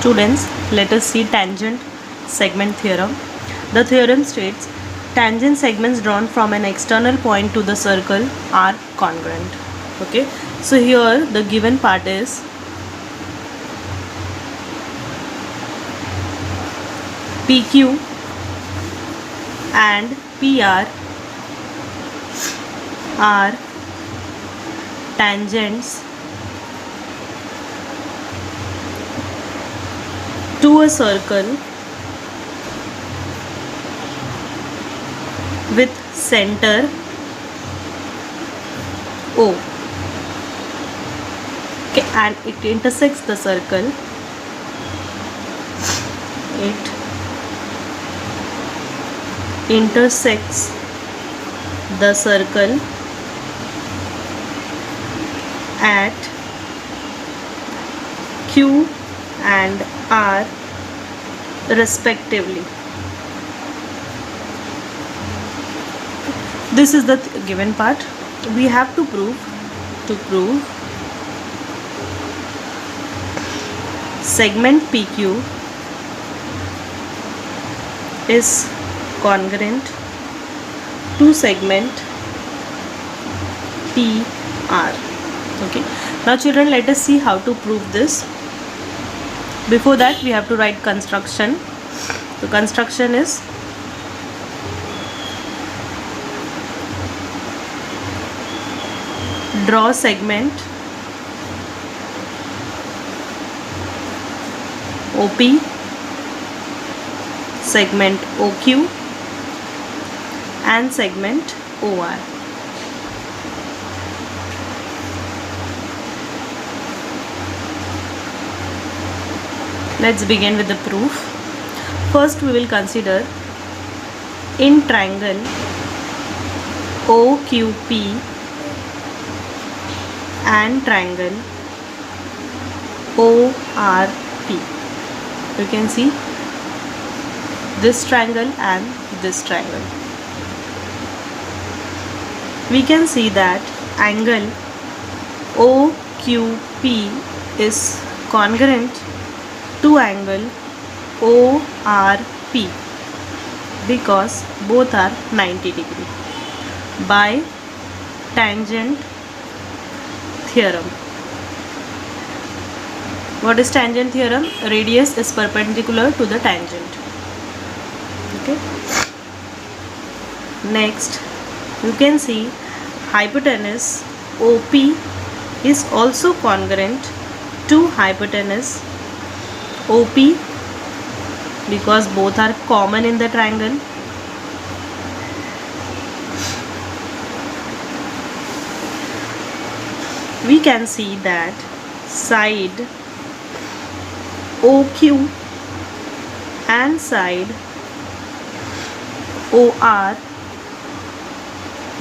Students, let us see tangent segment theorem. The theorem states tangent segments drawn from an external point to the circle are congruent. Okay, so here the given part is PQ and PR are tangents to a circle with center O. Okay, and it intersects the circle. It intersects the circle at Q and R respectively. This is the given part. We have to prove segment PQ is congruent to segment PR. Okay, now children, let us see how to prove this. Before that, we have to write construction. The construction is draw segment OP, segment OQ and segment OR. Let's begin with the proof. First we will consider in triangle OQP and triangle ORP. You can see this triangle and this triangle. We can see that angle OQP is congruent to angle ORP because both are 90 degree by tangent theorem. What is tangent theorem? Radius is perpendicular to the tangent. Okay. Next, you can see hypotenuse OP is also congruent to hypotenuse OP because both are common in the triangle. We can see that side OQ and side OR,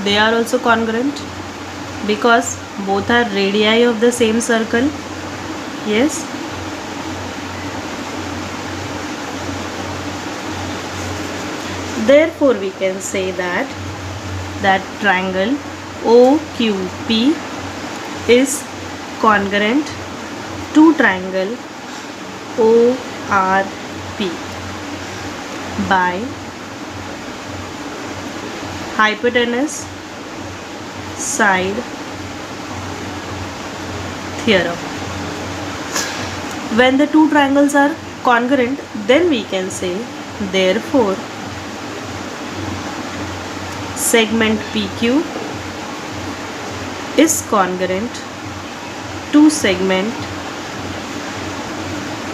they are also congruent because both are radii of the same circle. Yes. Therefore, we can say that triangle OQP is congruent to triangle ORP by hypotenuse side theorem. When the two triangles are congruent, then we can say therefore segment PQ is congruent to segment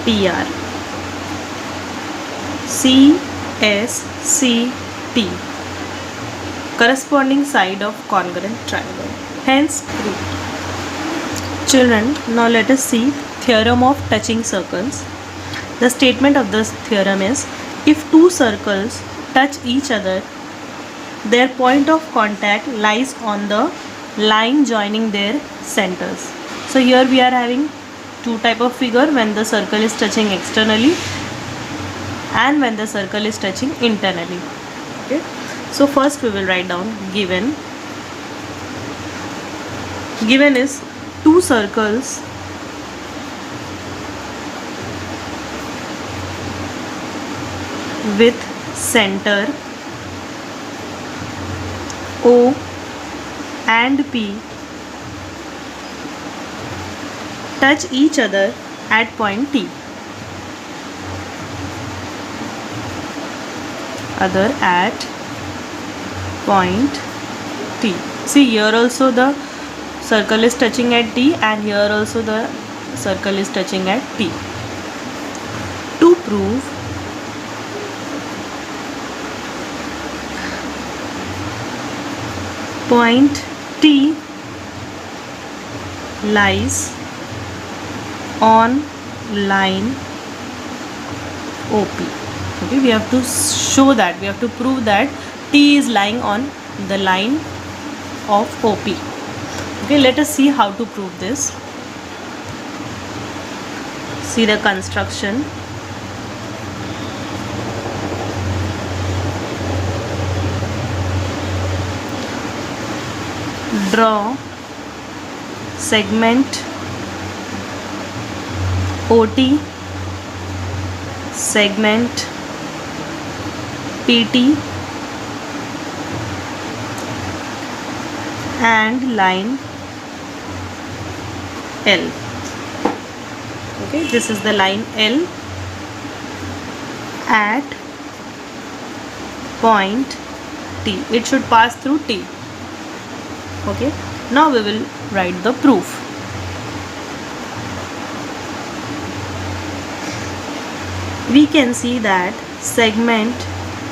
PR. CSCT, corresponding side of congruent triangle. Hence proved. Children, now let us see theorem of touching circles. The statement of this theorem is if two circles touch each other, their point of contact lies on the line joining their centers. So here we are having two type of figure when the circle is touching externally and when the circle is touching internally. Okay, so first we will write down given is two circles with center O and P touch each other at point T. Other at point T. See, here also the circle is touching at T, and here also the circle is touching at T. To prove point T lies on line OP. Okay, we have to show that, we have to prove that T is lying on the line of OP. Okay, let us see how to prove this. See the construction. Draw segment OT, segment PT and line L. Okay, this is the line L at point T. It should pass through T. Okay, now we will write the proof. We can see that segment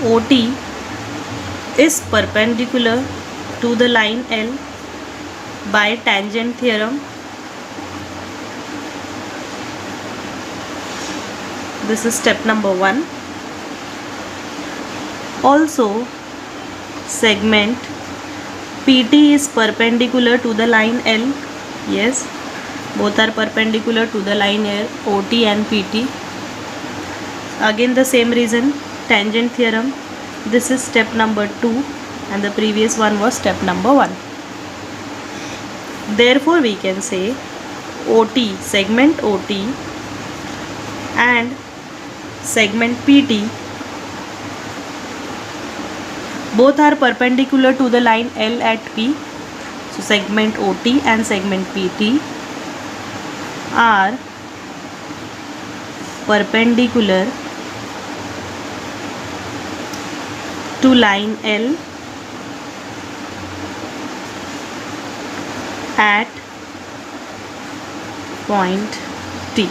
OT is perpendicular to the line L by tangent theorem. This is step number 1. Also, segment PT is perpendicular to the line L. Yes, both are perpendicular to the line L, OT and PT. Again the same reason, tangent theorem. This is step number 2 and the previous one was step number 1. Therefore we can say OT, segment OT and segment PT both are perpendicular to the line L at P. So segment OT and segment PT are perpendicular to line L at point T.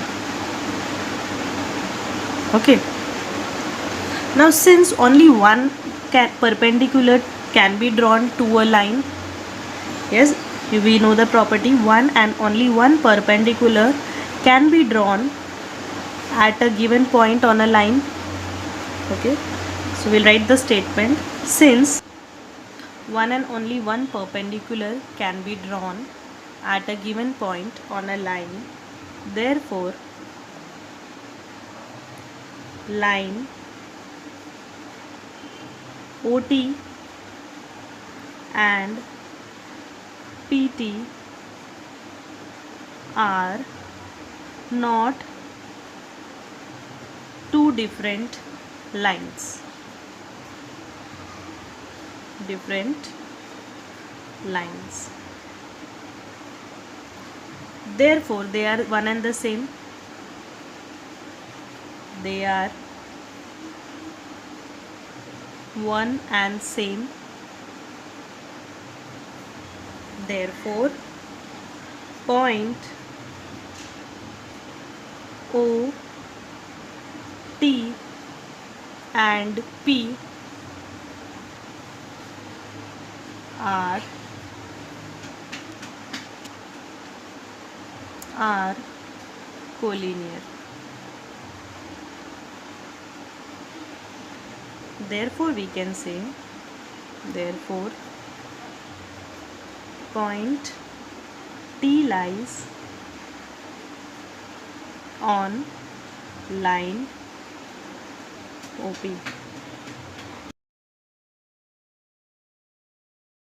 Okay. Now since only one perpendicular can be drawn to a line, yes, we know the property, one and only one perpendicular can be drawn at a given point on a line. Okay, so we'll write the statement. Since one and only one perpendicular can be drawn at a given point on a line, therefore line OT and PT are not two different lines. Therefore they are one and the same. They are one and same. Therefore point O, T and P are collinear. Therefore we can say, therefore point T lies on line OP.